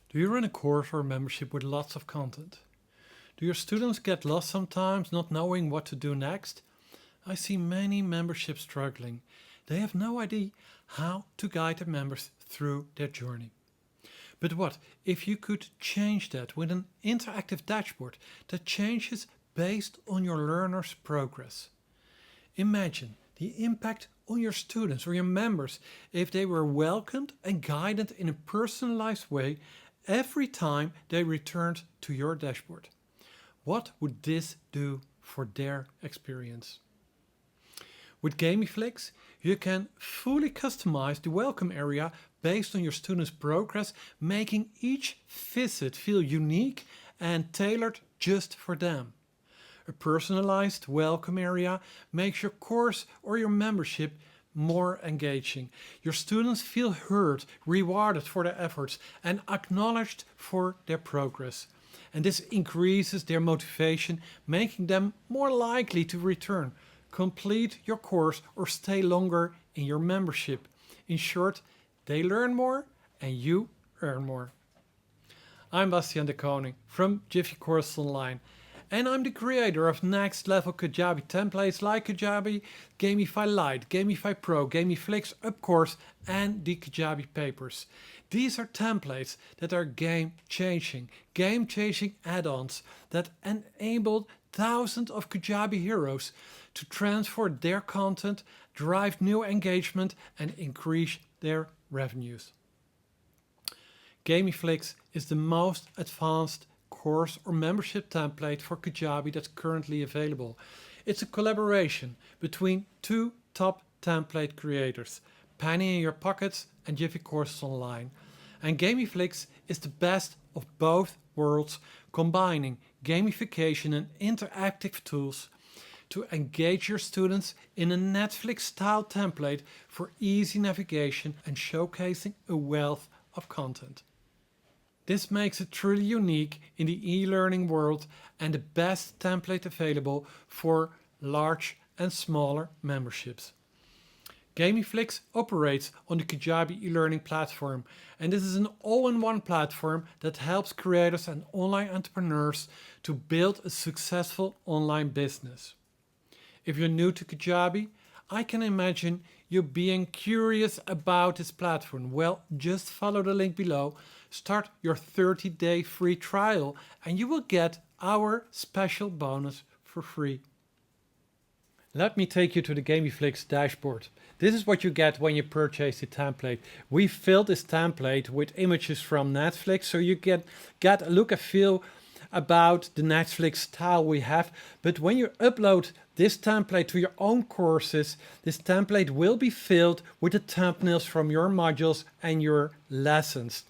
Do you run a course or membership with lots of content? Do your students get lost sometimes, not knowing what to do next? I see many memberships struggling. They have no idea how to guide their members through their journey. But what if you could change that with an interactive dashboard that changes based on your learners' progress? Imagine the impact on your students or your members if they were welcomed and guided in a personalized way every time they returned to your dashboard. What would this do for their experience? With GamiFlix, you can fully customize the welcome area based on your students' progress, making each visit feel unique and tailored just for them. A personalized welcome area makes your course or your membership more engaging. Your students feel heard, rewarded for their efforts, and acknowledged for their progress. And this increases their motivation, making them more likely to return, complete your course, or stay longer in your membership. In short, they learn more and you earn more. I'm Bastiaan de Koning from Jiffy Courses Online, and I'm the creator of next level Kajabi templates like Kajabi GamiFlix Lite, GamiFi Pro, GamiFlix UpCourse and the Kajabi papers. These are templates that are game-changing add-ons that enable thousands of Kajabi heroes to transfer their content, drive new engagement and increase their revenues. GamiFlix is the most advanced course or membership template for Kajabi that's currently available. It's a collaboration between two top template creators, Penny in Your Pockets and Jiffy Courses Online. And GamiFlix is the best of both worlds, combining gamification and interactive tools to engage your students in a Netflix-style template for easy navigation and showcasing a wealth of content. This makes it truly unique in the e-learning world and the best template available for large and smaller memberships. GamiFlix operates on the Kajabi e-learning platform, and this is an all-in-one platform that helps creators and online entrepreneurs to build a successful online business. If you're new to Kajabi, I can imagine you being curious about this platform. Well, just follow the link below, start your 30-day free trial, and you will get our special bonus for free. Let me take you to the GamiFlix dashboard. This is what you get when you purchase the template. We filled this template with images from Netflix, so you get a look and feel about the Netflix style we have. But when you upload this template to your own courses, this template will be filled with the thumbnails from your modules and your lessons.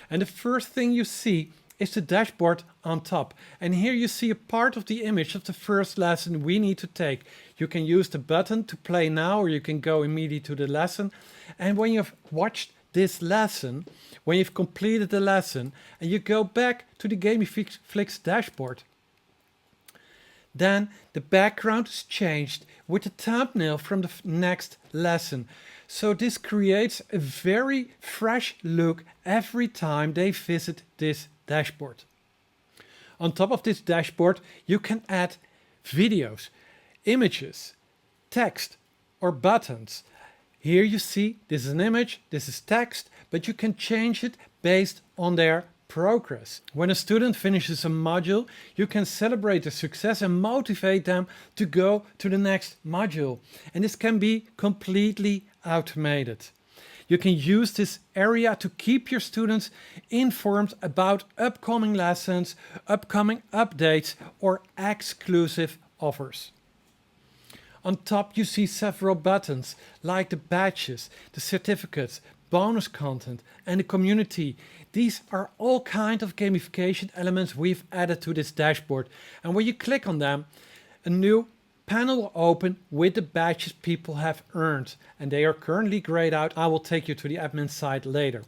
And the first thing you see is the dashboard on top. And here you see a part of the image of the first lesson we need to take. You can use the button to play now, or you can go immediately to the lesson. And when you've watched this lesson, when you've completed the lesson, and you go back to the GamiFlix dashboard, then the background is changed with the thumbnail from the next lesson. So this creates a very fresh look every time they visit this dashboard. On top of this dashboard, you can add videos, images, text, or buttons. Here you see this is an image, this is text, but you can change it based on their progress. When a student finishes a module, you can celebrate their success and motivate them to go to the next module. And this can be completely automated. You can use this area to keep your students informed about upcoming lessons, upcoming updates, or exclusive offers. On top you see several buttons like the badges, the certificates, bonus content and the community. These are all kinds of gamification elements we've added to this dashboard. And when you click on them, a new panel will open with the badges people have earned. And they are currently grayed out. I will take you to the admin side later.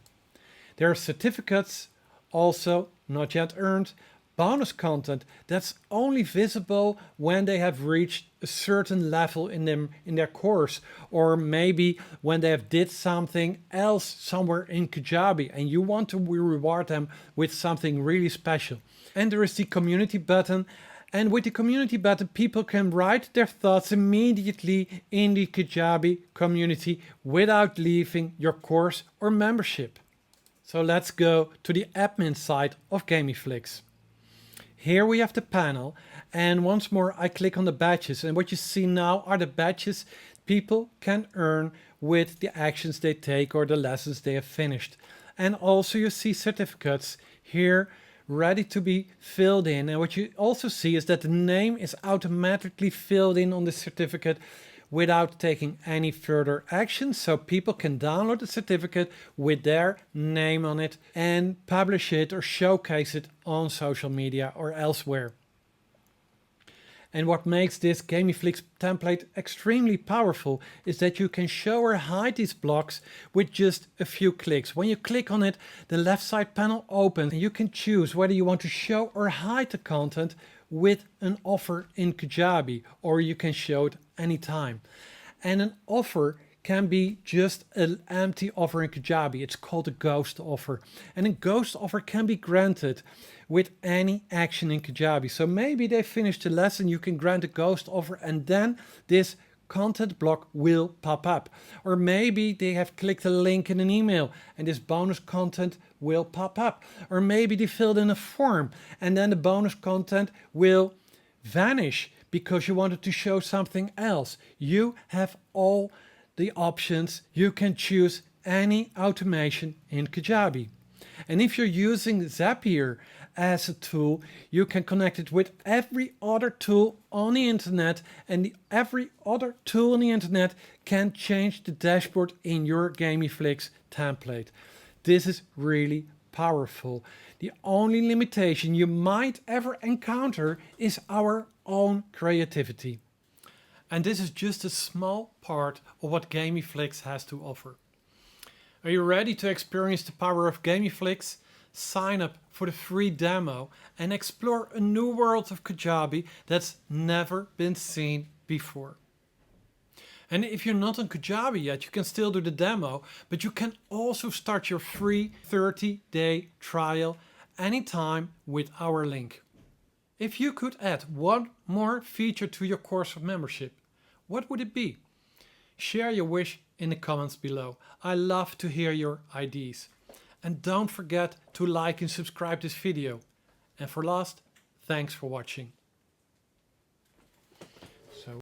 There are certificates also not yet earned, bonus content that's only visible when they have reached a certain level in their course, or maybe when they have did something else somewhere in Kajabi and you want to reward them with something really special. And there is the community button. And with the community button, people can write their thoughts immediately in the Kajabi community without leaving your course or membership. So let's go to the admin side of GamiFlix. Here we have the panel, and once more I click on the badges, and what you see now are the badges people can earn with the actions they take or the lessons they have finished. And also you see certificates here ready to be filled in, and what you also see is that the name is automatically filled in on the certificate without taking any further action, so people can download the certificate with their name on it and publish it or showcase it on social media or elsewhere. And what makes this GamiFlix template extremely powerful is that you can show or hide these blocks with just a few clicks. When you click on it, the left side panel opens and you can choose whether you want to show or hide the content with an offer in Kajabi, or you can show it anytime. And an offer can be just an empty offer in Kajabi. It's called a ghost offer. And a ghost offer can be granted with any action in Kajabi. So maybe they finished the lesson, you can grant a ghost offer, and then this content block will pop up. Or maybe they have clicked a link in an email and this bonus content will pop up. Or maybe they filled in a form and then the bonus content will vanish because you wanted to show something else. You have all the options. You can choose any automation in Kajabi. And if you're using Zapier as a tool, you can connect it with every other tool on the internet, and every other tool on the internet can change the dashboard in your GamiFlix template. This is really powerful. The only limitation you might ever encounter is our own creativity. And this is just a small part of what GamiFlix has to offer. Are you ready to experience the power of GamiFlix? Sign up for the free demo and explore a new world of Kajabi that's never been seen before. And if you're not on Kajabi yet, you can still do the demo, but you can also start your free 30-day trial anytime with our link. If you could add one more feature to your course of membership, what would it be? Share your wish in the comments below. I love to hear your ideas. And don't forget to like and subscribe this video. And for last, thanks for watching.